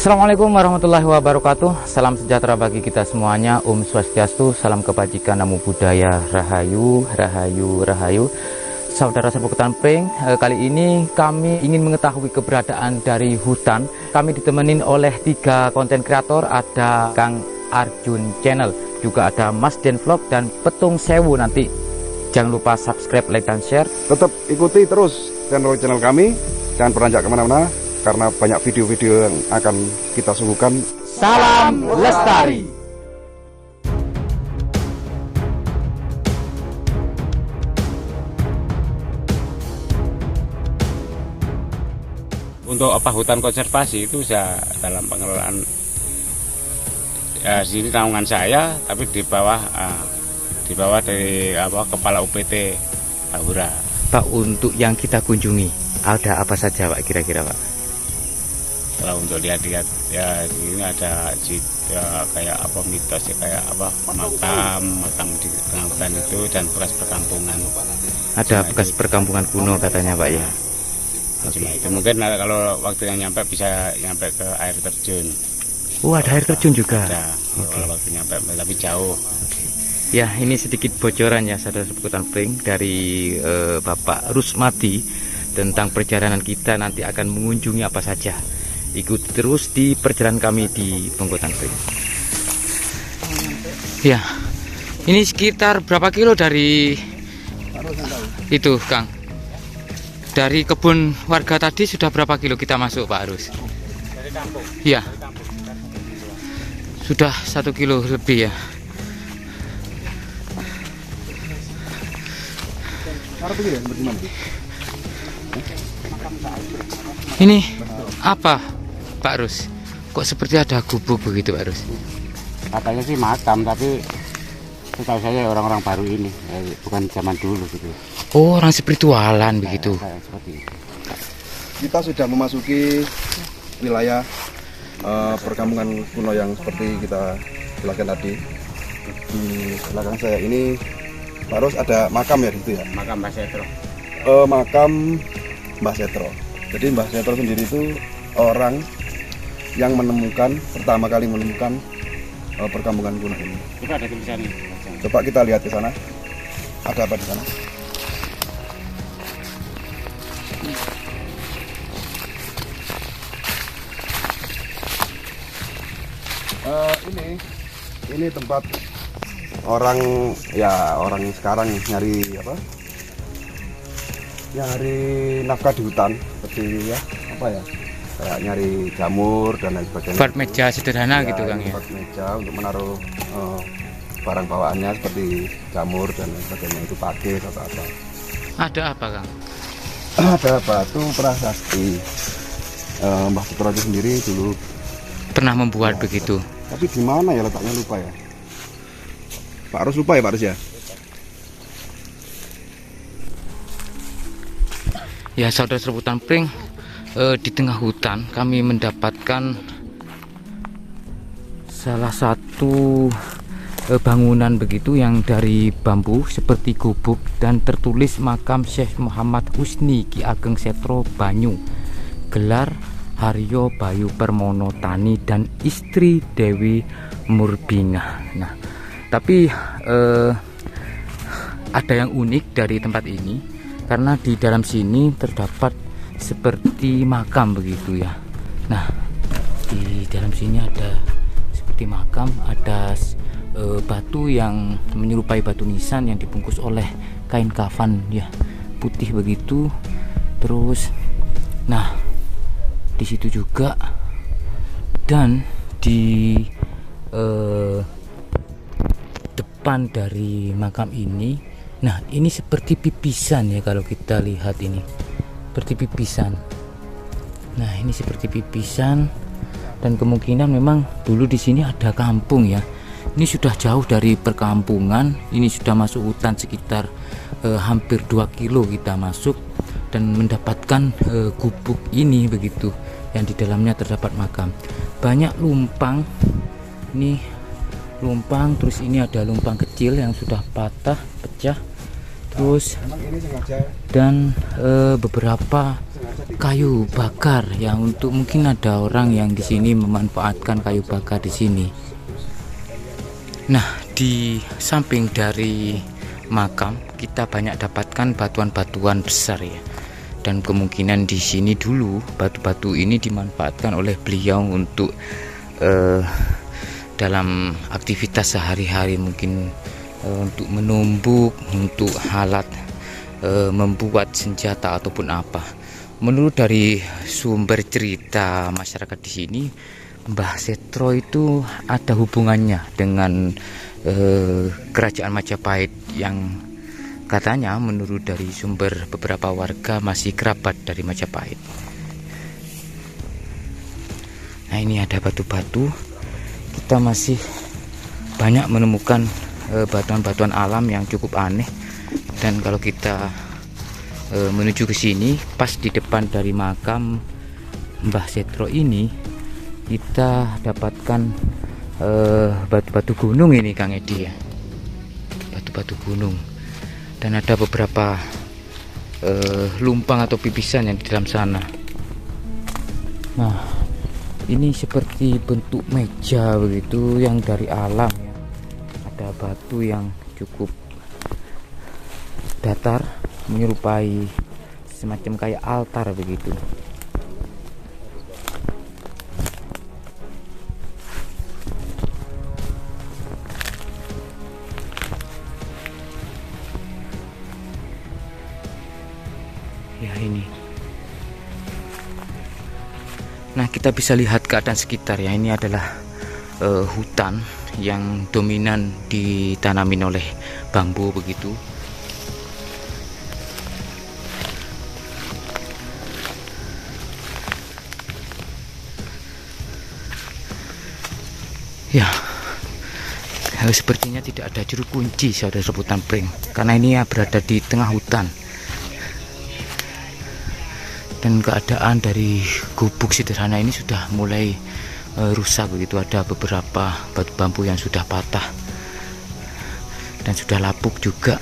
Assalamualaikum warahmatullahi wabarakatuh. Salam sejahtera bagi kita semuanya. Om Swastiastu, salam kebajikan, namo buddhaya, rahayu, rahayu, rahayu. Saudara Serbukutan Pring, kali ini kami ingin mengetahui keberadaan dari hutan. Kami ditemenin oleh 3 konten kreator, ada Kang Arjun Channel, juga ada Mas Den Vlog dan Petung Sewu. Nanti jangan lupa subscribe, like, dan share. Tetap ikuti terus channel kami, jangan beranjak kemana-mana, karena banyak video-video yang akan kita suguhkan. Salam Lestari. Untuk hutan konservasi itu saya dalam pengelolaan sini naungan saya, tapi di bawah dari kepala UPT Tahura. Pak, untuk yang kita kunjungi ada apa saja Pak kira-kira Pak? Kalau untuk lihat-lihat ya di sini ada kayak mitos ya, kayak makam di tengah hutan itu, dan bekas perkampungan. Ada bekas perkampungan kuno katanya Pak ya. Itu mungkin kalau waktunya nyampe bisa nyampe ke air terjun. Oh, ada air terjun juga. Ada. Kalau waktu nyampe tapi jauh. Ya, ini sedikit bocoran ya saudara Serbukutan Pring dari Bapak Rusmadi tentang perjalanan kita nanti akan mengunjungi apa saja. Ikuti terus di perjalanan kami di Serbukutan Pring. Ya, ini sekitar berapa kilo dari itu Kang? Dari kebun warga tadi sudah berapa kilo kita masuk Pak Arus? Dari kampung. Iya. Sudah 1 kilo lebih ya. Ini apa Pak Arus? Kok seperti ada gubuk begitu Pak Arus? Katanya sih makam, tapi setahu saya orang-orang baru ini, bukan zaman dulu gitu. Oh, orang spiritualan begitu. Seperti itu. Kita sudah memasuki wilayah perkampungan kuno yang seperti kita jelaskan tadi. Di belakang saya ini, Pak Ros, ada makam ya gitu ya? Makam Mbah Setro. Makam Mbah Setro. Jadi Mbah Setro sendiri itu orang yang pertama kali menemukan perkampungan kuno ini. Kita ada tulisannya. Coba kita lihat ke sana. Ada apa di sana? Ini tempat orang sekarang nyari nyari nafkah di hutan, seperti kayak nyari jamur dan lain sebagainya. Buat meja sederhana gitu Kang ya. Buat meja untuk menaruh barang bawaannya seperti jamur dan lain sebagainya, itu pakis atau apa. Ada apa Kang? Ada batu prasasti. Mbah Setro itu sendiri dulu Pernah membuat begitu. Tapi di mana ya letaknya, lupa ya. Pak Arus lupa ya Pak Arus ya. Ya saudara Serbukutan Pring, di tengah hutan kami mendapatkan salah satu bangunan begitu yang dari bambu seperti gubuk, dan tertulis makam Syekh Muhammad Husni Ki Ageng Setro Banyu, gelar Haryo Bayu Permono Tani dan istri Dewi Murbingah. Nah, tapi ada yang unik dari tempat ini, karena di dalam sini terdapat seperti makam begitu ya. Nah, di dalam sini ada seperti makam, ada batu yang menyerupai batu nisan yang dibungkus oleh kain kafan ya, putih begitu. Terus, nah di situ juga, dan di depan dari makam ini, nah ini seperti pipisan ya, kalau kita lihat ini seperti pipisan. Nah ini seperti pipisan, dan kemungkinan memang dulu di sini ada kampung ya. Ini sudah jauh dari perkampungan, ini sudah masuk hutan sekitar hampir 2 kilo kita masuk, dan mendapatkan gubuk ini begitu, yang di dalamnya terdapat makam. Banyak lumpang, ini lumpang, terus ini ada lumpang kecil yang sudah patah, pecah, terus dan beberapa kayu bakar ya, untuk mungkin ada orang yang di sini memanfaatkan kayu bakar di sini. Nah, di samping dari makam kita banyak dapatkan batuan-batuan besar ya. Dan kemungkinan di sini dulu batu-batu ini dimanfaatkan oleh beliau untuk dalam aktivitas sehari-hari, mungkin untuk menumbuk, untuk alat membuat senjata ataupun apa. Menurut dari sumber cerita masyarakat di sini, Mbah Setro itu ada hubungannya dengan kerajaan Majapahit yang katanya menurut dari sumber beberapa warga masih kerabat dari Majapahit. Nah, ini ada batu-batu. Kita masih banyak menemukan batuan-batuan alam yang cukup aneh. Dan kalau kita menuju ke sini, pas di depan dari makam Mbah Setro ini, kita dapatkan batu-batu gunung ini, Kang Edi ya. Batu-batu gunung. Dan ada beberapa lumpang atau pipisan yang di dalam sana. Nah, ini seperti bentuk meja begitu yang dari alam ya. Ada batu yang cukup datar, menyerupai semacam kayak altar begitu. Ya, ini. Nah, kita bisa lihat keadaan sekitar ya. Ini adalah hutan yang dominan ditanamin oleh bambu begitu. Ya, sepertinya tidak ada juru kunci saudara Rebutan Pring, karena ini ya berada di tengah hutan. Dan keadaan dari gubuk sederhana ini sudah mulai rusak begitu. Ada beberapa batu bambu yang sudah patah dan sudah lapuk juga.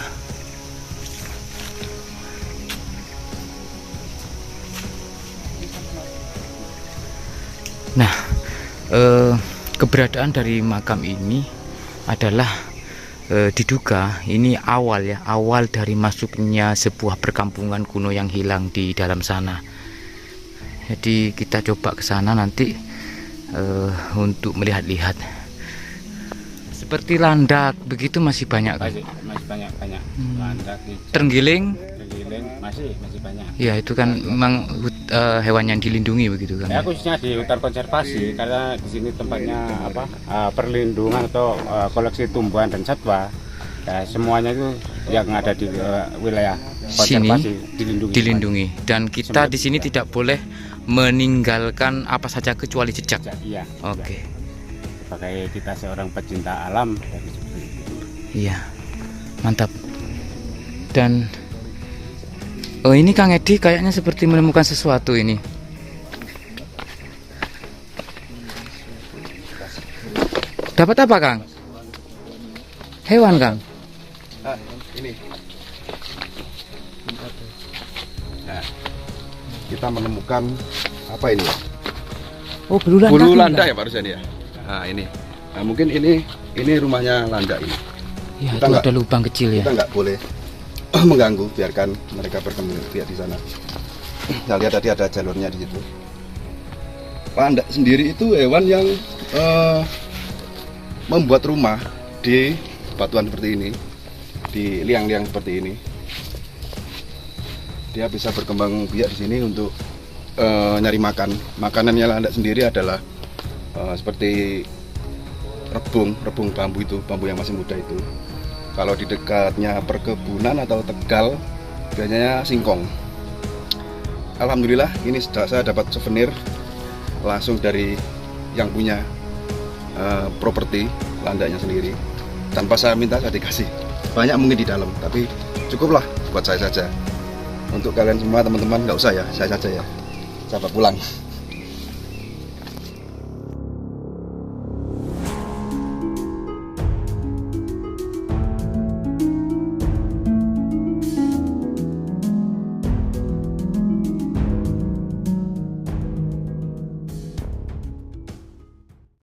Nah, keberadaan dari makam ini adalah diduga ini awal dari masuknya sebuah perkampungan kuno yang hilang di dalam sana. Jadi kita coba ke sana nanti untuk melihat-lihat. Seperti landak begitu masih banyak kan? Masih banyak landak. Terenggiling masih banyak. Ya, itu kan memang hewan yang dilindungi begitu kan? Ya, khususnya di hutan konservasi, karena di sini tempatnya perlindungan atau koleksi tumbuhan dan satwa. Ya, semuanya itu yang ada di wilayah konservasi sini dilindungi. Dan kita di sini tidak boleh meninggalkan apa saja kecuali jejak. Iya. Oke. Sebagai kita seorang pecinta alam. Iya, mantap. Dan ini Kang Edi kayaknya seperti menemukan sesuatu ini. Dapat apa, Kang? Hewan, Kang? Ini. Nah, kita menemukan apa ini? Oh, bulu landak. Bulu landak ya Pak Rusyan ya. Nah, ini. Nah, mungkin ini rumahnya landak ini. Ya, Kita itu ada lubang kecil ya. Kita nggak boleh mengganggu, biarkan mereka berkembang biak di sana. Kita lihat tadi ada jalurnya di situ. Landak sendiri itu hewan yang membuat rumah di batuan seperti ini, di liang-liang seperti ini. Dia bisa berkembang biak di sini untuk nyari makan. Makanannya landak sendiri adalah seperti rebung bambu itu, bambu yang masih muda itu. Kalau di dekatnya perkebunan atau tegal, biasanya singkong. Alhamdulillah, ini saya dapat souvenir langsung dari yang punya properti landaknya sendiri. Tanpa saya minta, saya dikasih. Banyak mungkin di dalam, tapi cukuplah buat saya saja. Untuk kalian semua teman-teman nggak usah ya, saya saja ya. Saya pulang.